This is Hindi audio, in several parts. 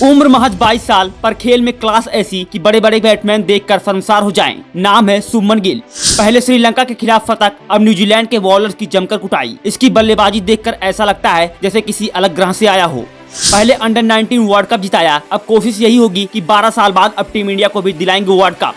उम्र महज 22 साल पर खेल में क्लास ऐसी कि बड़े बड़े बैट्समैन देखकर शर्मसार हो जाएं। नाम है शुभमन गिल। पहले श्रीलंका के खिलाफ शतक, अब न्यूजीलैंड के बॉलर्स की जमकर कुटाई। इसकी बल्लेबाजी देखकर ऐसा लगता है जैसे किसी अलग ग्रह से आया हो। पहले अंडर 19 वर्ल्ड कप जिताया, अब कोशिश यही होगी कि 12 साल बाद अब टीम इंडिया को भी दिलाएंगे वर्ल्ड कप।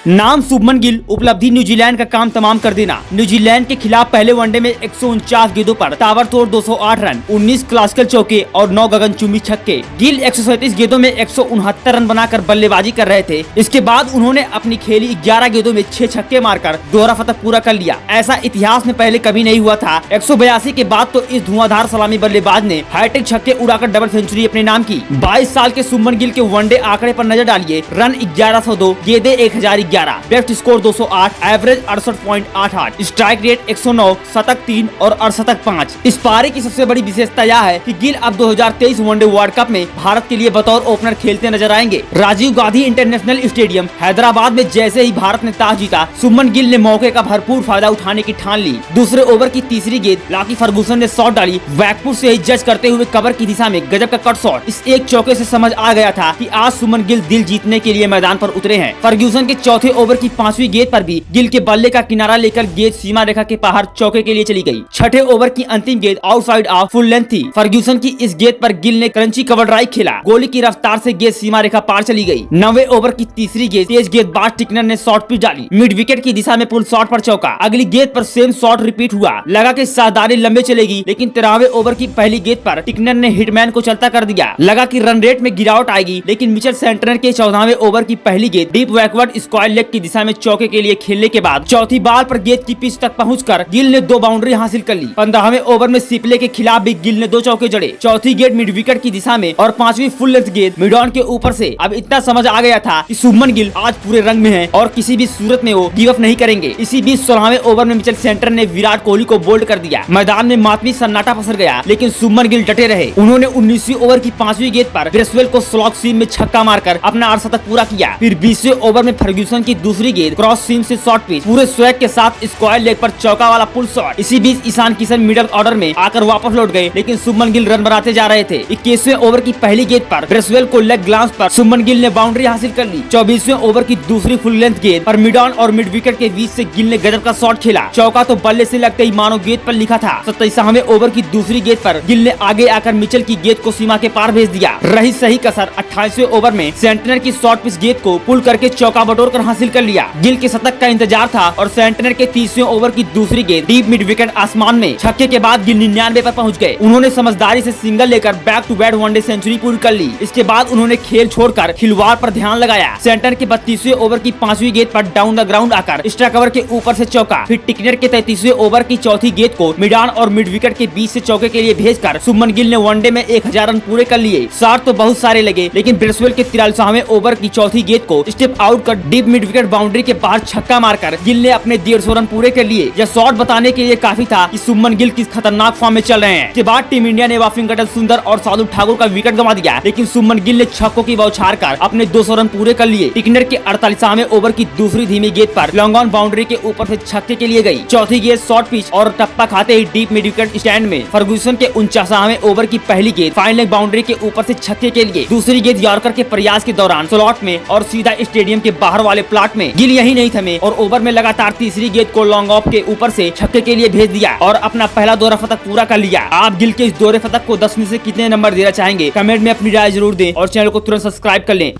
नाम शुभमन गिल, उपलब्धि न्यूजीलैंड का काम तमाम कर देना। न्यूजीलैंड के खिलाफ पहले वनडे में 149 गेंदों पर ताबड़तोड़ 208 रन, 19 क्लासिकल चौके और 9 गगनचुंबी छक्के। गिल 137 गेंदों में 169 रन बनाकर बल्लेबाजी कर रहे थे। इसके बाद उन्होंने अपनी खेली 11 गेंदों में 6 छक्के मारकर दोहरा शतक पूरा कर लिया। ऐसा इतिहास में पहले कभी नहीं हुआ था। 182 के बाद तो इस धुआंधार सलामी बल्लेबाज ने हैट्रिक छक्के उड़ाकर डबल सेंचुरी अपने नाम की। 22 साल के शुभमन गिल के वनडे आंकड़े पर नजर डालिए। रन 1102, गेंदें 1011, best score 208, average 68.88, strike rate 109, शतक 3 और अर्धशतक 5। इस पारी की सबसे बड़ी विशेषता यह है कि गिल अब 2023 वनडे वर्ल्ड कप में भारत के लिए बतौर ओपनर खेलते नजर आएंगे। राजीव गांधी इंटरनेशनल स्टेडियम हैदराबाद में जैसे ही भारत ने टॉस जीता, शुभमन गिल ने मौके का भरपूर फायदा उठाने की ठान ली। दूसरे ओवर की तीसरी गेंद लाकी फर्गूसन ने शॉट डाली। बैकफुट से ही जज करते हुए कवर की दिशा में गजब का कट शॉट। इस एक चौके से समझ आ गया था कि आज शुभमन गिल दिल जीतने के लिए मैदान पर उतरे हैं। फर्गूसन के चौथे ओवर की 5वीं गेंद पर भी गिल के बल्ले का किनारा लेकर गेंद सीमा रेखा के बाहर चौके के लिए चली गई। छठे ओवर की अंतिम गेंद आउटसाइड ऑफ फुल लेंथ थी। फर्गूसन की इस गेंद पर गिल ने क्रंची कवर ड्राइव खेला। गोली की रफ्तार से गेंद सीमा रेखा पार चली गई। 9वें ओवर की तीसरी गेंद तेज गेंदबाज टिकनर ने शॉर्ट पिच डाली। मिड विकेट की दिशा में पुल शॉट पर चौका। अगली गेंद पर सेम शॉट रिपीट हुआ। लगा कि शानदारी लंबे चलेगी, लेकिन 13वें ओवर की पहली गेंद पर टिकनर ने हिटमैन को चलता कर दिया। लगा कि रन रेट में गिरावट आएगी, लेकिन मिचेल सेंटनर के 14वें ओवर की पहली गेंद डीप बैकवर्ड स्क्वायर लेग की दिशा में चौके के लिए खेलने के बाद चौथी बॉल पर गेंद की पिच तक पहुंचकर गिल ने 2 बाउंड्री हासिल कर ली। 15वें ओवर में सिपले के खिलाफ भी गिल ने 2 चौके जड़े। चौथी गेंद मिड विकेट की दिशा में और 5वीं फुल लेंथ गेंद मिड ऑन के ऊपर से। अब इतना समझ आ गया था कि शुभमन गिल आज पूरे रंग में है और किसी भी सूरत में वो गिव अप नहीं करेंगे। इसी बीच 16वें ओवर में मिचेल सेंटर ने विराट कोहली को बोल्ड कर दिया। मैदान में मातमी सन्नाटा पसर गया, लेकिन शुभमन गिल डटे रहे। उन्होंने 19वीं ओवर की 5वीं गेंद पर ब्रेसवेल को स्लॉग सीम में छक्का मारकर अपना अर्धशतक पूरा किया। फिर 20वें ओवर में फर्गूसन की दूसरी गेंद क्रॉस सीम से शॉर्ट पिच पूरे स्वैग के साथ स्क्वायर लेग पर चौका वाला पुल शॉट। इसी बीच ईशान किशन मिडिल ऑर्डर में आकर वापस लौट गए, लेकिन शुभमन गिल रन बनाते जा रहे थे। 21वें ओवर की पहली गेंद पर ब्रेसवेल को लेग ग्लांस पर शुभमन गिल ने बाउंड्री हासिल कर ली। 24वें ओवर की दूसरी फुल लेंथ गेंद पर मिड ऑन और मिड विकेट के बीच से गिल ने गजब का शॉट खेला। चौका तो बल्ले से लगते ही मानो गेंद पर लिखा था। 27वें ओवर की दूसरी गेंद पर गिल ने आगे आकर मिचेल की गेंद को सीमा के पार भेज दिया। रही सही कसर 28वें ओवर में सेंटनर की शॉर्ट पिच गेंद को पुल करके चौका बटोर कर हासिल कर लिया। गिल के शतक का इंतजार था और सेंटनर के 30वें ओवर की दूसरी गेंद डीप मिड विकेट आसमान में। छक्के के बाद गिल 99 पर पहुंच गए। उन्होंने समझदारी से सिंगल लेकर back to back one day century पूरी कर ली। इसके बाद उन्होंने खेल छोड़कर खिलवाड़ पर ध्यान लगाया। सेंटर के 32वें ओवर की 5वीं गेंद पर डाउन द ग्राउंड आकर एक्स्ट्रा कवर के ऊपर से चौका। फिर टिकनर के 33वें ओवर की चौथी गेंद को मिड ऑन और मिड विकेट के बीच से चौके के लिए भेजकर शुभमन गिल ने वनडे में 1000 रन पूरे कर लिए। शॉट तो बहुत सारे लगे, लेकिन ब्रेसवेल के 43वें ओवर की चौथी गेंद को स्टेप आउट कर डीप मिड विकेट बाउंड्री के बाहर छक्का मारकर गिल ने अपने 150 रन पूरे कर लिए। यह शॉट बताने के लिए काफी था कि शुभमन गिल किस खतरनाक फॉर्म में चल रहे हैं। इसके बाद टीम इंडिया ने वाशिंगटन सुंदर और शार्दुल ठाकुर का विकेट गंवा दिया, लेकिन शुभमन गिल ने छक्कों की बौछार कर अपने 200 रन पूरे कर लिए। टिकनर के 48वें ओवर की दूसरी धीमी गेंद पर लॉन्ग ऑन बाउंड्री के ऊपर से छक्के के लिए गई। चौथी गेंद शॉर्ट पिच और टप्पा खाते ही डीप मिड विकेट स्टैंड में। फर्गूसन के 49वें ओवर की पहली गेंद फाइन लेग बाउंड्री के ऊपर से छक्के के लिए। दूसरी गेंद यॉर्कर के प्रयास के दौरान स्लॉट में और सीधा स्टेडियम के बाहर वाले प्लॉट में। गिल यही नहीं थमे और ओवर में लगातार तीसरी गेंद को लॉन्ग ऑफ के ऊपर से छक्के के लिए भेज दिया और अपना पहला दोहरा शतक पूरा कर लिया। आप गिल के इस दोहरे शतक को 10 में से कितने नंबर देना चाहेंगे? कमेंट में अपनी राय जरूर दें और चैनल को तुरंत सब्सक्राइब कर लें।